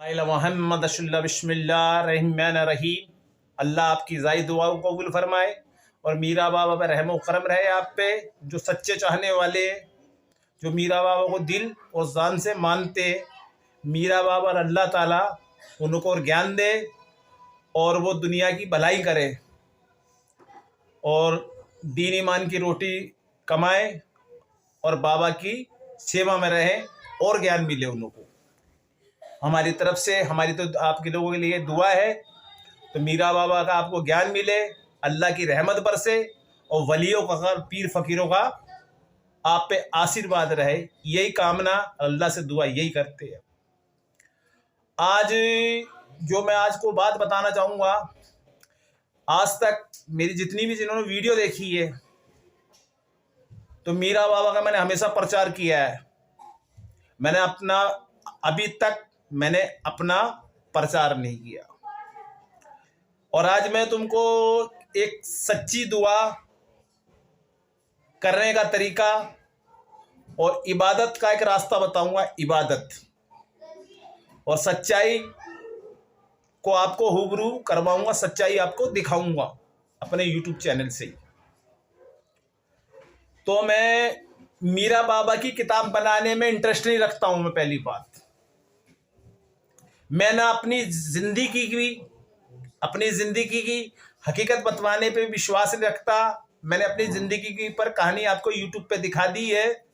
मोहम्मद बिस्मिल्लाहिर्रहमानिर्रहीम। अल्लाह आपकी ज़ाई दुआओं को कबूल फरमाए और मीरा बाबा पर रहम करम रहे आप पे, जो सच्चे चाहने वाले, जो मीरा बाबा को दिल और जान से मानते। मीरा बाबा और अल्लाह ताला उनको और ज्ञान दे और वो दुनिया की भलाई करे और दीन ईमान की रोटी कमाए और बाबा की सेवा में रहें और ज्ञान मिले उनको। हमारी तरफ से, हमारी तो आपके लोगों के लिए दुआ है। तो मीरा बाबा का आपको ज्ञान मिले, अल्लाह की रहमत बरसे और वलियों का, पीर फकीरों का आप पे आशीर्वाद रहे, यही कामना, अल्लाह से दुआ यही करते हैं। आज जो मैं आज को बात बताना चाहूँगा, आज तक मेरी जितनी भी जिन्होंने वीडियो देखी है, तो मीरा बाबा का मैंने हमेशा प्रचार किया है। मैंने अभी तक मैंने अपना प्रचार नहीं किया। और आज मैं तुमको एक सच्ची दुआ करने का तरीका और इबादत का एक रास्ता बताऊंगा। इबादत और सच्चाई को आपको रूबरू करवाऊंगा, सच्चाई आपको दिखाऊंगा अपने YouTube चैनल से ही। तो मैं मीरा बाबा की किताब बनाने में इंटरेस्ट नहीं रखता हूं। मैं पहली बात, मैं ना अपनी जिंदगी की हकीकत बतवाने पे विश्वास नहीं रखता। मैंने अपनी जिंदगी की पर कहानी आपको YouTube पे दिखा दी है।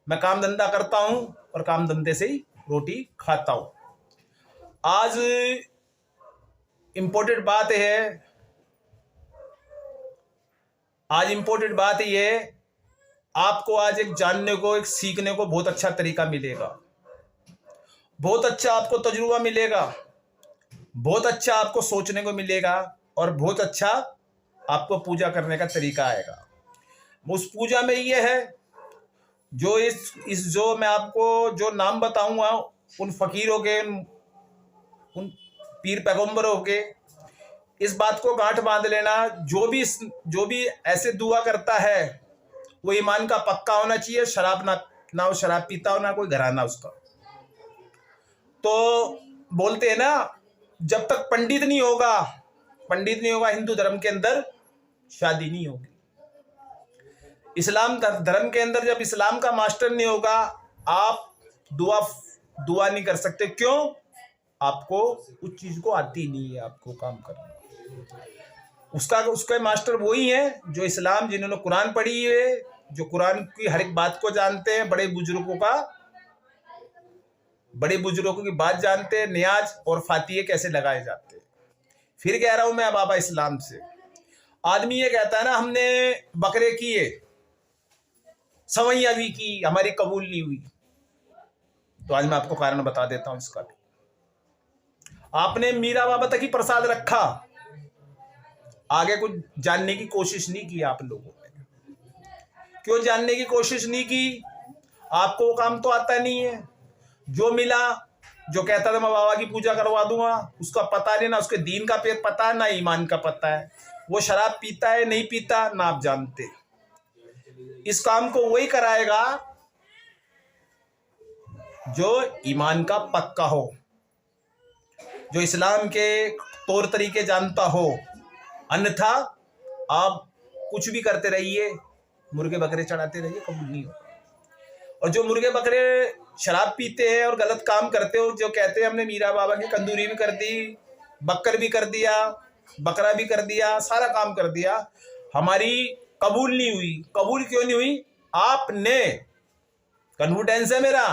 मैं काम धंधा करता हूं और काम धंधे से ही रोटी खाता हूं। आज इम्पोर्टेंट बात है, आपको आज एक जानने को, एक सीखने को बहुत अच्छा तरीका मिलेगा, बहुत अच्छा आपको तजुर्बा मिलेगा, बहुत अच्छा आपको सोचने को मिलेगा और बहुत अच्छा आपको पूजा करने का तरीका आएगा। उस पूजा में ये है, जो इस जो मैं आपको जो नाम बताऊंगा, उन फकीरों के, उन पीर पैगंबरों के, इस बात को गांठ बांध लेना। जो भी ऐसे दुआ करता है वो ईमान का पक्का होना चाहिए। शराब ना वो शराब पीता हो, ना कोई घराना उसका। तो बोलते हैं ना, जब तक पंडित नहीं होगा हिंदू धर्म के अंदर शादी नहीं होगी। इस्लाम धर्म के अंदर जब इस्लाम का मास्टर नहीं होगा, आप दुआ नहीं कर सकते। क्यों? आपको उस चीज को आती नहीं है, आपको काम करना। उसका मास्टर वही है जो इस्लाम, जिन्होंने कुरान पढ़ी है, जो कुरान की हर एक बात को जानते हैं, बड़े बुजुर्गों की बात जानते हैं, नियाज और फातिहे कैसे लगाए जाते हैं। फिर कह रहा हूं मैं बाबा इस्लाम से। आदमी ये कहता है ना, हमने बकरे किए, सवैया भी की, हमारी कबूल नहीं हुई। तो आज मैं आपको कारण बता देता हूं इसका भी। आपने मीरा बाबा तक ही प्रसाद रखा, आगे कुछ जानने की कोशिश नहीं की आप लोगों ने। क्यों जानने की कोशिश नहीं की? आपको वो काम तो आता नहीं है। जो मिला, जो कहता था मैं बाबा की पूजा करवा दूंगा, उसका पता नहीं, ना उसके दीन का पता है, ना ईमान का पता है। वो शराब पीता है, नहीं पीता, ना आप जानते। इस काम को वही कराएगा जो ईमान का पक्का हो, जो इस्लाम के तौर तरीके जानता हो। अन्यथा आप कुछ भी करते रहिए, मुर्गे बकरे चढ़ाते रहिए, कबूल नहीं होगा। और जो मुर्गे बकरे शराब पीते हैं और गलत काम करते हो, जो कहते हैं हमने मीरा बाबा की कंदूरी भी कर दी, बक्कर भी कर दिया, बकरा भी कर दिया, सारा काम कर दिया, हमारी कबूल नहीं हुई। कबूल क्यों नहीं हुई? आपने, कन्फिडेंस है मेरा,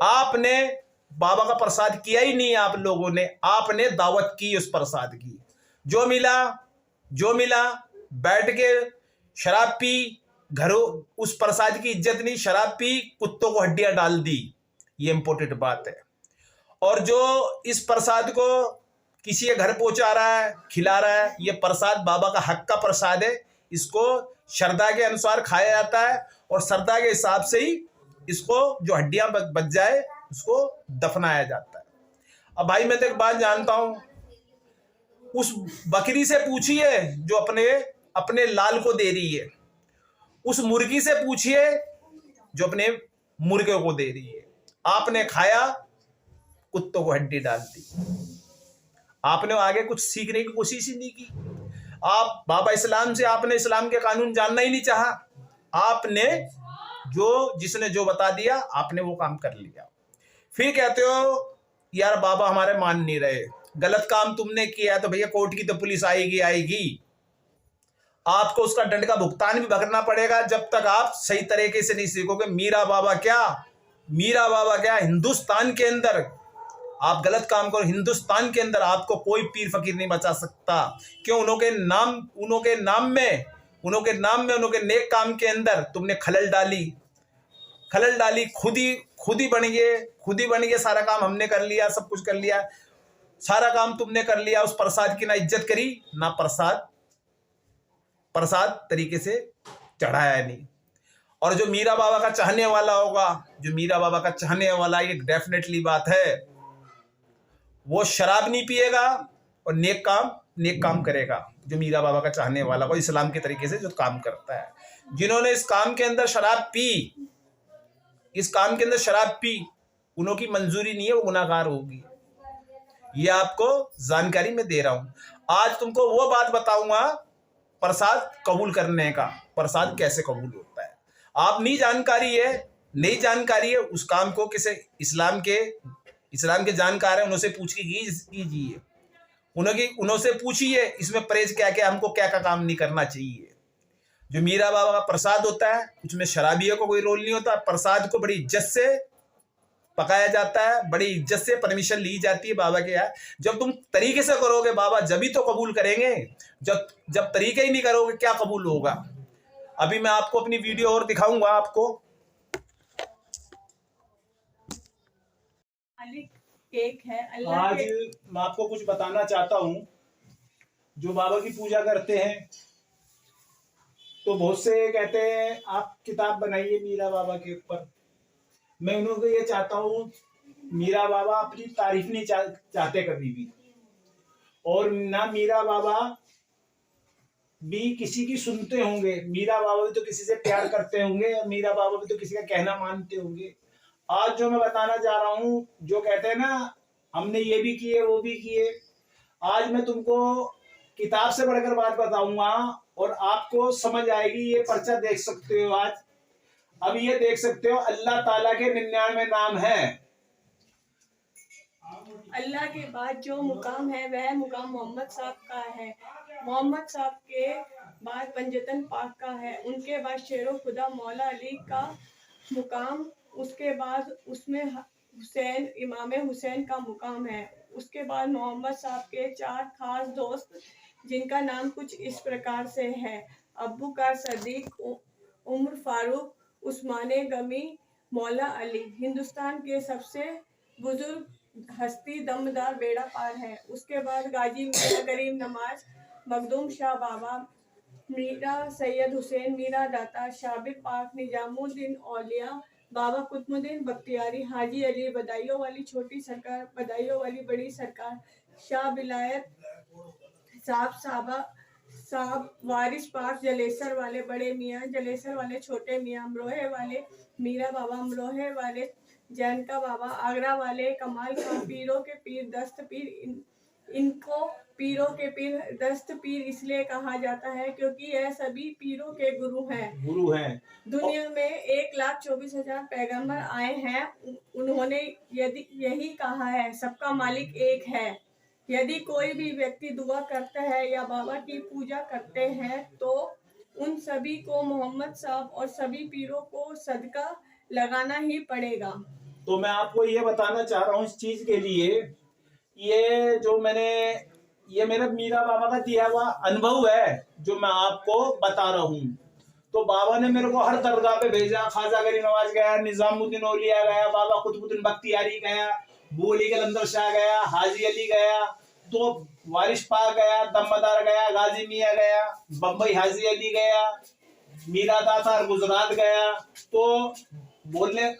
आपने बाबा का प्रसाद किया ही नहीं। आप लोगों ने, आपने दावत की उस प्रसाद की। जो मिला बैठ के शराब पी, घरों उस प्रसाद की इज्जत नहीं, शराब पी, कुत्तों को हड्डियां डाल दी। ये इंपॉर्टेंट बात है। और जो इस प्रसाद को किसी के घर पहुंचा रहा है, खिला रहा है, ये प्रसाद बाबा का हक का प्रसाद है। इसको श्रद्धा के अनुसार खाया जाता है और श्रद्धा के हिसाब से ही इसको, जो हड्डियां बच जाए, उसको दफनाया जाता है। अब भाई मैं तो एक बात जानता हूं, उस बकरी से पूछिए जो अपने लाल को दे रही है, उस मुर्गी से पूछिए जो अपने मुर्गे को दे रही है। आपने खाया, कुत्तों को हड्डी डाल दी। आपने आगे कुछ सीखने की कोशिश ही नहीं की। आप बाबा इस्लाम से आपने इस्लाम के कानून जानना ही नहीं चाहा। आपने जिसने जो बता दिया आपने वो काम कर लिया। फिर कहते हो यार बाबा हमारे मान नहीं रहे, गलत काम तुमने किया तो भैया कोर्ट की तो पुलिस आएगी, आपको उसका दंड का भुगतान भी भरना पड़ेगा जब तक आप सही तरीके से नहीं सीखोगे। मीरा बाबा क्या हिंदुस्तान के अंदर आप गलत काम करो, हिंदुस्तान के अंदर आपको कोई पीर फकीर नहीं बचा सकता। क्यों? उनके नाम में उनके नेक काम के अंदर तुमने खलल डाली। खुद ही बन गए। सारा काम हमने कर लिया, सब कुछ कर लिया, सारा काम तुमने कर लिया। उस प्रसाद की ना इज्जत करी, ना प्रसाद तरीके से चढ़ाया नहीं। और जो मीरा बाबा का चाहने वाला होगा, ये डेफिनेटली बात है, वो शराब नहीं पिएगा और नेक काम करेगा। जो मीरा बाबा का चाहने वाला वो इस्लाम के तरीके से जो काम करता है। जिन्होंने इस काम के अंदर शराब पी, उनकी मंजूरी नहीं है, वो गुनाहगार होगी। ये आपको जानकारी में दे रहा हूं। आज तुमको वो बात बताऊंगा प्रसाद कबूल करने का, प्रसाद कैसे कबूल होता है। आप नई जानकारी है उस काम को किसे इस्लाम के जानकार है उनसे पूछ के कीजिए, उनसे पूछिए इसमें परहेज क्या हमको क्या काम नहीं करना चाहिए। जो मीरा बाबा का प्रसाद होता है उसमें शराबियों को कोई रोल नहीं होता। प्रसाद को बड़ी इज्जत से पकाया जाता है, बड़ी इज्जत से परमिशन ली जाती है बाबा के यहाँ। जब तुम तरीके से करोगे बाबा जब ही तो कबूल करेंगे, जब तरीके ही नहीं करोगे क्या कबूल होगा। अभी मैं आपको अपनी वीडियो और दिखाऊंगा आपको। एक है अल्लाह आज मैं आपको कुछ बताना चाहता हूँ। जो बाबा की पूजा करते हैं तो बहुत से कहते हैं आप किताब बनाइए मीरा बाबा के ऊपर। मैं उनको ये चाहता हूँ, मीरा बाबा अपनी तारीफ नहीं चाहते कभी भी, और ना मीरा बाबा भी किसी की सुनते होंगे। मीरा बाबा भी तो किसी से प्यार करते होंगे, मीरा बाबा भी तो किसी का कहना मानते होंगे। आज जो मैं बताना चाह रहा हूँ, जो कहते हैं ना हमने ये भी किए वो भी किए, आज मैं तुमको किताब से बढ़कर बात बताऊंगा और आपको समझ आएगी। ये पर्चा देख सकते हो आज, अब ये देख सकते हो अल्लाह ताला के 99 नाम है। अल्लाह के बाद जो मुकाम है वह मुकाम मोहम्मद साहब का है। मोहम्मद साहब के बाद पंजतन पाक का है, उनके बाद शेरो खुदा मौला अली का मुकाम, उसके बाद उसमें हुसैन इमाम हुसैन का मुकाम है। उसके बाद मोहम्मद साहब के 4 खास दोस्त जिनका नाम कुछ इस प्रकार से है: अब्बू कार सदीक, उमर फारूक, उस्माने गमी, मौला अली। हिंदुस्तान के सबसे बुजुर्ग हस्ती दमदार बेड़ा पार है। उसके बाद गाजी मीरा गरीब नवाज, मखदूम शाह बाबा, मीरा सैयद हुसैन मीरा दाता, शाबिर पाक, निजामुद्दीन औलिया, बाबा कुतुबुद्दीन बख्तियारी, हाजी अली बदायूं वाली छोटी सरकार, बदायूं वाली बड़ी सरकार, शाह विलायत साहब, वारिस पाक, जलेसर वाले बड़े मियाँ, जलेसर वाले छोटे मियाँ, अमरोहे वाले मीरा बाबा, अमरोहे वाले जैनका बाबा, आगरा वाले कमाल खां, पीरों के पीर दस्त पीर। इनको पीरों के पीर दस्त पीर इसलिए कहा जाता है क्योंकि यह सभी पीरों के गुरु हैं। दुनिया में 1,24,000 पैगंबर आए हैं। उन्होंने यही कहा है सबका मालिक एक है। यदि कोई भी व्यक्ति दुआ करता है या बाबा की पूजा करते हैं तो उन सभी को मोहम्मद साहब और सभी पीरों को सदका लगाना ही पड़ेगा। तो मैं आपको ये बताना चाह रहा हूँ इस चीज के लिए, ये जो ये मेरा मीरा बाबा का दिया हुआ अनुभव है जो मैं आपको बता रहा हूँ। तो बाबा ने मेरे को हर दरगाह पे भेजा। ख्वाजा गरीब नवाज गया, निजामुद्दीन औलिया गया, बाबा कुतुबुद्दीन बख्तियारी गया, बोली कलंदर शाह गया, हाजी अली गया, तो वारिस पाक गया, दमदार गया, गाजी मियाँ गया, बम्बई हाजी अली गया, मीरा दाता गुजरात गया। तो बोलने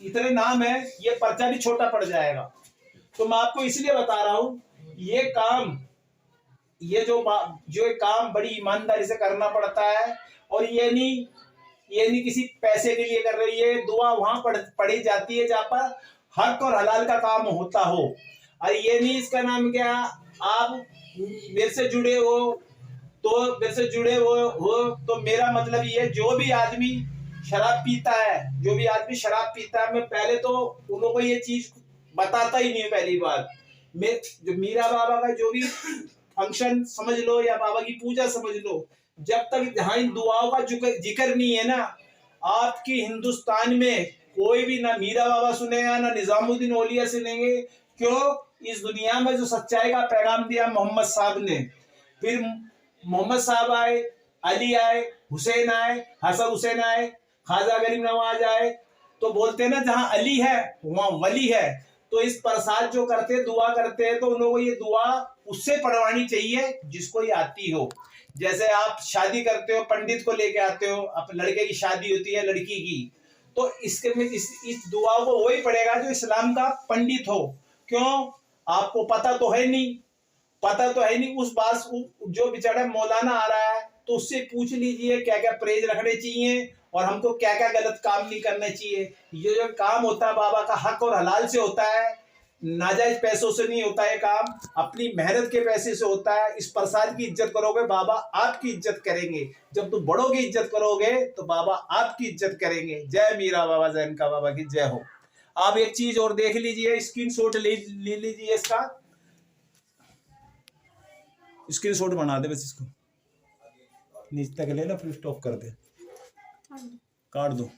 इतने नाम है, ये पर्चा भी छोटा पड़ जाएगा। तो मैं आपको इसलिए बता रहा हूं ये काम बड़ी ईमानदारी से करना पड़ता है। और ये नहीं किसी पैसे के लिए कर रही है। दुआ वहां पढ़ी जाती है जहाँ पर हक और हलाल का काम होता हो। अरे ये नहीं इसका नाम क्या, आप मेरे से जुड़े हो तो मेरा मतलब ये, जो भी आदमी शराब पीता है, मैं पहले तो उनको ये चीज बताता ही नहीं। पहली बात, मैं जो मीरा बाबा का जो भी फंक्शन समझ लो या बाबा की पूजा समझ लो, जब तक जहां इन दुआओं का जिक्र नहीं है ना, आपकी हिंदुस्तान में कोई भी ना मीरा बाबा सुनेगा ना निजामुद्दीन औलिया सुनेंगे। क्यों? इस दुनिया में जो सच्चाई का पैगाम दिया मोहम्मद साहब ने, फिर मोहम्मद साहब आए, अली आए, हुसैन आए, हसन हुसैन आए, ख्वाजा गरीब नवाज आए, तो बोलते हैं ना जहां अली है वहां वली है। तो इस प्रसाद जो करते दुआ करते हैं, तो उन लोगों को ये दुआ उससे पढ़वानी चाहिए जिसको ये आती हो। जैसे आप शादी करते हो, पंडित को लेके आते हो, अब लड़के की शादी होती है लड़की की, तो इसके में इस दुआ को वही पढ़ेगा जो इस्लाम का पंडित हो। क्यों? आपको पता तो है नहीं उस बात, जो बेचारा मौलाना आ रहा है तो उससे पूछ लीजिए क्या क्या परहेज रखने चाहिए और हमको क्या क्या गलत काम नहीं करने चाहिए। ये जो काम होता है बाबा का हक और हलाल से होता है, नाजायज पैसों से नहीं होता है काम, अपनी मेहनत के पैसे से होता है। इस प्रसाद की इज्जत करोगे बाबा आपकी इज्जत करेंगे, जब तुम बड़ों की इज्जत करोगे तो बाबा आपकी इज्जत करेंगे। जय मीरा बाबा जैनका बाबा की जय हो। आप एक चीज और देख लीजिए, स्क्रीनशॉट ले लीजिए, इसका स्क्रीनशॉट बना दे बस, इसको नीचे तक ले लो, फिर स्टॉप कर दे, काट दो।